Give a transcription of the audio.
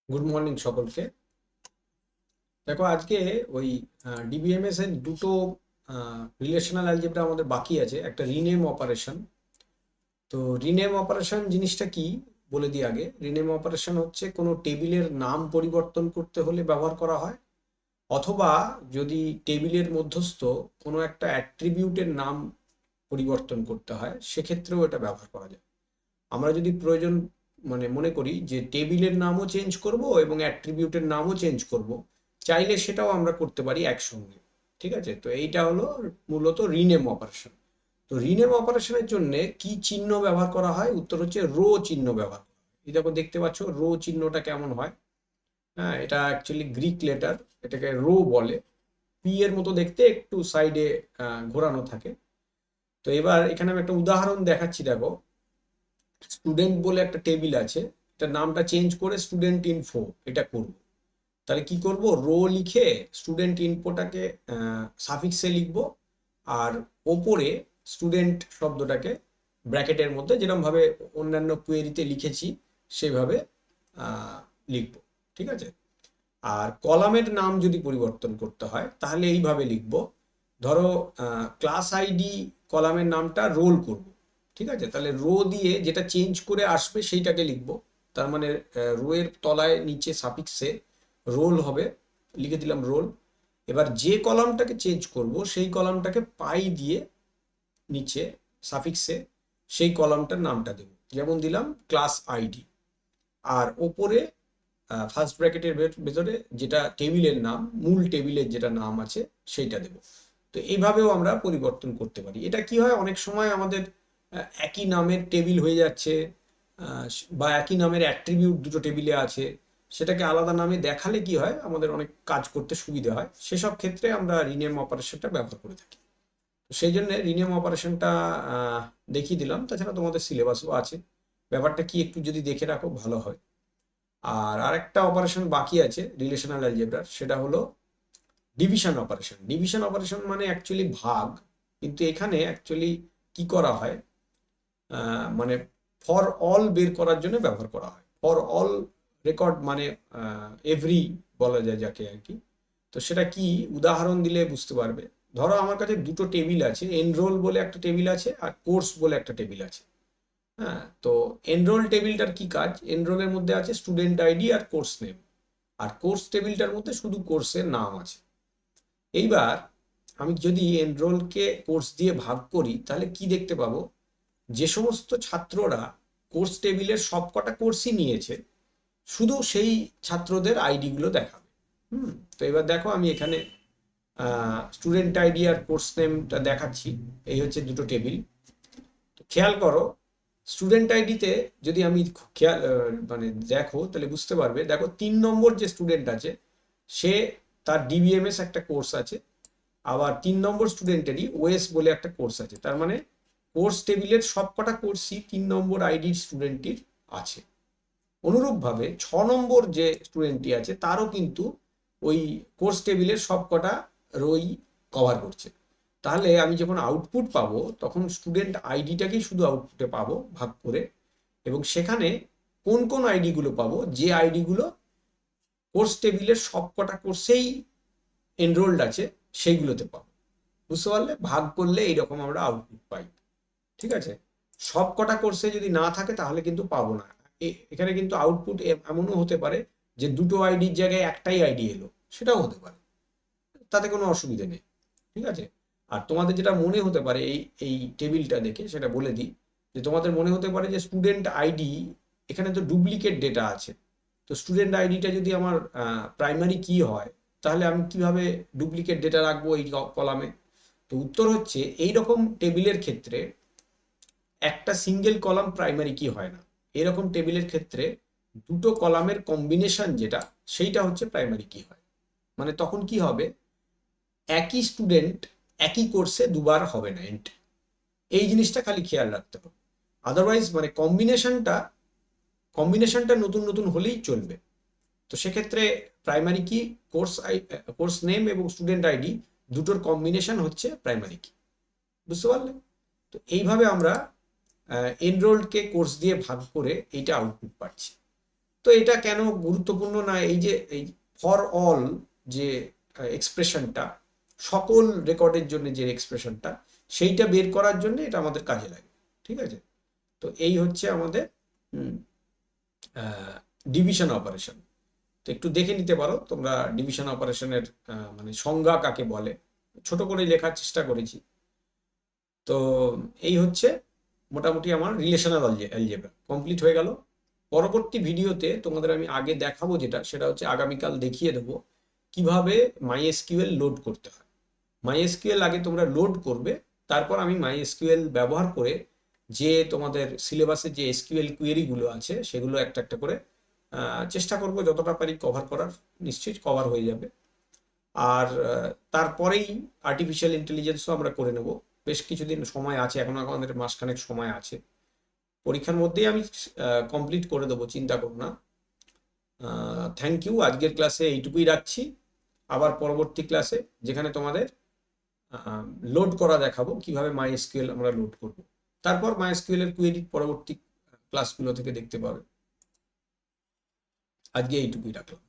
Good morning সকলকে। দেখো আজকে ওই ডিবিএমএস এর দুটো রিলেশনাল অ্যালজেব্রা আমাদের বাকি আছে, একটা রিনেম অপারেশন। তো রিনেম অপারেশন জিনিসটা কি বলে দিই আগে। রিনেম অপারেশন হচ্ছে কোনো টেবিলের নাম পরিবর্তন করতে হলে ব্যবহার করা হয়, অথবা যদি টেবিলের মধ্যস্থ কোনো একটা অ্যাট্রিবিউটের নাম পরিবর্তন করতে হয় সেক্ষেত্রেও এটা ব্যবহার করা যায়। আমরা যদি প্রয়োজন মনে করি যে টেবিলের নামও চেঞ্জ করব এবং অ্যাট্রিবিউটের নামও চেঞ্জ করব, চাইলে সেটাও আমরা করতে পারি একসঙ্গে। ঠিক আছে, তো এইটা হলো মূলত রিনেম অপারেশন। তো রিনেম অপারেশনের জন্য কি চিহ্ন ব্যবহার করা হয়? উত্তর হচ্ছে রো চিহ্ন ব্যবহার করা হয়। এই দেখো, দেখতে পাচ্ছ রো চিহ্নটা কেমন হয়। হ্যাঁ, এটা অ্যাকচুয়ালি গ্রিক লেটার, এটাকে রো বলে। পি এর মতো দেখতে, একটু সাইডে ঘোরানো থাকে। তো এবার এখানে আমি একটা উদাহরণ দেখাচ্ছি, দেখো। স্টুডেন্ট বলে একটা টেবিল আছে, এটা নামটা চেঞ্জ করে স্টুডেন্ট ইনফো এটা করব। তাহলে কি করব, রো লিখে স্টুডেন্ট ইনফোটাকে সাফিক্সে লিখব, আর ওপরে স্টুডেন্ট শব্দটাকে ব্র্যাকেটের মধ্যে যেরকম ভাবে অন্যান্য কোয়েরিতে লিখেছি সেইভাবে লিখব। ঠিক আছে। আর কলামের নাম যদি পরিবর্তন করতে হয় তাহলে এইভাবে লিখব। ধরো ক্লাস আইডি কলামের নামটা রোল করব। ঠিক আছে, তাহলে রো দিয়ে যেটা চেঞ্জ করে আসবে সেইটাকে লিখব। তার মানে রো এর তলায় নিচে সাফিক্সে রোল হবে, লিখে দিলাম রোল। এবার যে কলামটাকে চেঞ্জ করব সেই কলামটাকে পাই দিয়ে নিচে সাফিক্সে সেই কলামটার নামটা দেব, যেমন দিলাম ক্লাস আইডি। আর ওপরে ফার্স্ট ব্র্যাকেটের ভেতরে যেটা টেবিলের নাম, মূল টেবিলের যেটা নাম আছে সেইটা দেব। তো এইভাবেও আমরা পরিবর্তন করতে পারি। এটা কি হয়, অনেক সময় আমাদের একই নামের টেবিল হয়ে যাচ্ছে, বা একই নামের অ্যাট্রিবিউট দুটো টেবিলে আছে, সেটাকে আলাদা নামে দেখালে কি হয়, আমাদের অনেক কাজ করতে সুবিধা হয়। সেসব ক্ষেত্রে আমরা রিনেম অপারেশনটা ব্যবহার করে থাকি। তো সেই জন্য রিনেম অপারেশনটা দেখিয়ে দিলাম। তাছাড়া তোমাদের সিলেবাসও আছে, ব্যাপারটা কি একটু যদি দেখে রাখো ভালো হয়। আর আরেকটা অপারেশন বাকি আছে রিলেশনাল অ্যালজেব্রার, সেটা হলো ডিভিশন অপারেশন। ডিভিশন অপারেশন মানে অ্যাকচুয়ালি ভাগ, কিন্তু এখানে অ্যাকচুয়ালি কি করা হয়, মানে ফর অল বের করার জন্য ব্যবহার করা হয়। ফর অল রেকর্ড মানে এভরি বলা যায় যাকে আর কি। তো সেটা কি, উদাহরণ দিলে বুঝতে পারবে। ধরো আমার কাছে দুটো টেবিল আছে, এনরোল বলে একটা টেবিল আছে আর কোর্স বলে একটা টেবিল আছে। হ্যাঁ, তো এনরোল টেবিলটার কি কাজ, এনরোলের মধ্যে আছে স্টুডেন্ট আইডি আর কোর্স নেম, আর কোর্স টেবিলটার মধ্যে শুধু কোর্সের নাম আছে। এইবার আমি যদি এনরোলকে কোর্স দিয়ে ভাগ করি তাহলে কি দেখতে পাবো, যে সমস্ত ছাত্ররা কোর্স টেবিলের সবকটা কোর্সই নিয়েছে শুধু সেই ছাত্রদের আইডি গুলো দেখাবে। তো এবার দেখো, আমি এখানে স্টুডেন্ট আইডি আর কোর্স নেমটা দেখাচ্ছি। এই হচ্ছে দুটো টেবিল। তো খেয়াল করো, স্টুডেন্ট আইডিতে যদি আমি খেয়াল মানে দেখো তাহলে বুঝতে পারবে। দেখো 3 নম্বর যে স্টুডেন্ট আছে সে, তার ডিবিএমএস একটা কোর্স আছে, আবার 3 নম্বর স্টুডেন্টেরই ওএস বলে একটা কোর্স আছে। তার মানে কোর্স টেবিলের সবকটা কোর্সই 3 নম্বর আইডির স্টুডেন্টটির আছে। অনুরূপভাবে 6 নম্বর যে স্টুডেন্টটি আছে তারও কিন্তু ওই কোর্স টেবিলের সবকটা রোই কভার করছে। তাহলে আমি যখন আউটপুট পাবো তখন স্টুডেন্ট আইডিটাকেই শুধু আউটপুটে পাবো ভাগ করে, এবং সেখানে কোন কোন আইডিগুলো পাবো, যে আইডিগুলো কোর্স টেবিলের সবকটা কোর্সেই এনরোল্ড আছে সেইগুলোতে পাবো। বুঝতে পারলে, ভাগ করলে এইরকম আমরা আউটপুট পাই। ঠিক আছে, সব কটা কোর্সে যদি না থাকে তাহলে কিন্তু পাবো না। এখানে কিন্তু আউটপুট এমনও হতে পারে যে দুটো আইডির জায়গায় একটাই আইডি এলো, সেটাও হতে পারে, তাতে কোনো অসুবিধা নেই। ঠিক আছে। আর তোমাদের যেটা মনে হতে পারে এই এই টেবিলটা দেখে সেটা বলে দিই, যে তোমাদের মনে হতে পারে যে স্টুডেন্ট আইডি, এখানে তো ডুপ্লিকেট ডেটা আছে। তো স্টুডেন্ট আইডিটা যদি আমার প্রাইমারি কি হয়, তাহলে আমি কিভাবে ডুপ্লিকেট ডেটা রাখবো এই কলামে? তো উত্তর হচ্ছে, এই রকম টেবিলের ক্ষেত্রে একটা সিঙ্গেল কলাম প্রাইমারি কি হয় না। এরকম টেবিলের ক্ষেত্রে দুটো কলামের কম্বিনেশন যেটা, সেইটা হচ্ছে প্রাইমারি কি হয়। মানে তখন কি হবে, একই স্টুডেন্ট একই কোর্সে দুবার হবে না এন্ট্রি। এই জিনিসটা খালি খেয়াল রাখতে হবে। আদারওয়াইজ মানে কম্বিনেশনটা নতুন নতুন হলেই চলবে। তো সেক্ষেত্রে প্রাইমারি কি, কোর্স নেম এবং স্টুডেন্ট আইডি দুটোর কম্বিনেশন হচ্ছে প্রাইমারি কি। বুঝতে পারলে? তো এইভাবে আমরা এনরোলডকে কোর্স দিয়ে ভাগ করে এইটা আউটপুট পাচ্ছি। তো এটা কেন গুরুত্বপূর্ণ না, এই যে এই ফর অল যে এক্সপ্রেশনটা, সকল রেকর্ডের জন্য যে এক্সপ্রেশনটা, সেইটা বের করার জন্য এটা আমাদের কাজে লাগে। ঠিক আছে, তো এই হচ্ছে আমাদের ডিভিশন অপারেশন। তো একটু দেখে নিতে পারো তোমরা ডিভিশন অপারেশনের মানে সংজ্ঞা কাকে বলে, ছোট করে লেখার চেষ্টা করেছি। তো এই হচ্ছে মোটামুটি আমার রিলেশনাল অ্যালজেব্রা কমপ্লিট হয়ে গেল। পরবর্তী ভিডিওতে তোমাদের আমি আগে দেখাবো যেটা, সেটা হচ্ছে আগামীকাল দেখিয়ে দেবো কিভাবে মাইএসকিউএল লোড করতে হয়। মাইএসকিউএল আগে তোমরা লোড করবে, তারপর আমি মাইএসকিউএল ব্যবহার করে যে তোমাদের সিলেবাসে যে এসকিউএল কোয়েরিগুলো আছে সেগুলো একটা একটা করে চেষ্টা করব যতটা পারি কভার করার, নিশ্চয়ই কভার হয়ে যাবে। আর তারপরেই আর্টিফিশিয়াল ইন্টেলিজেন্সও আমরা করে নেব। বেশ কিছুদিন সময় আছে, এখনো আমাদের মাসখানেক সময় আছে, পরীক্ষার মধ্যেই আমি কমপ্লিট করে দেবো, চিন্তা করো না। থ্যাংক ইউ, আজকের ক্লাসে এইটুকুই রাখছি। আবার পরবর্তী ক্লাসে যেখানে তোমাদের লোড করা দেখাবো কিভাবে মাইএসকিউএল আমরা লোড করব, তারপর মাইএসকিউএল এর কোয়েরি পরবর্তী ক্লাসগুলো থেকে দেখতে পাবে। আজকে এইটুকুই রাখলাম।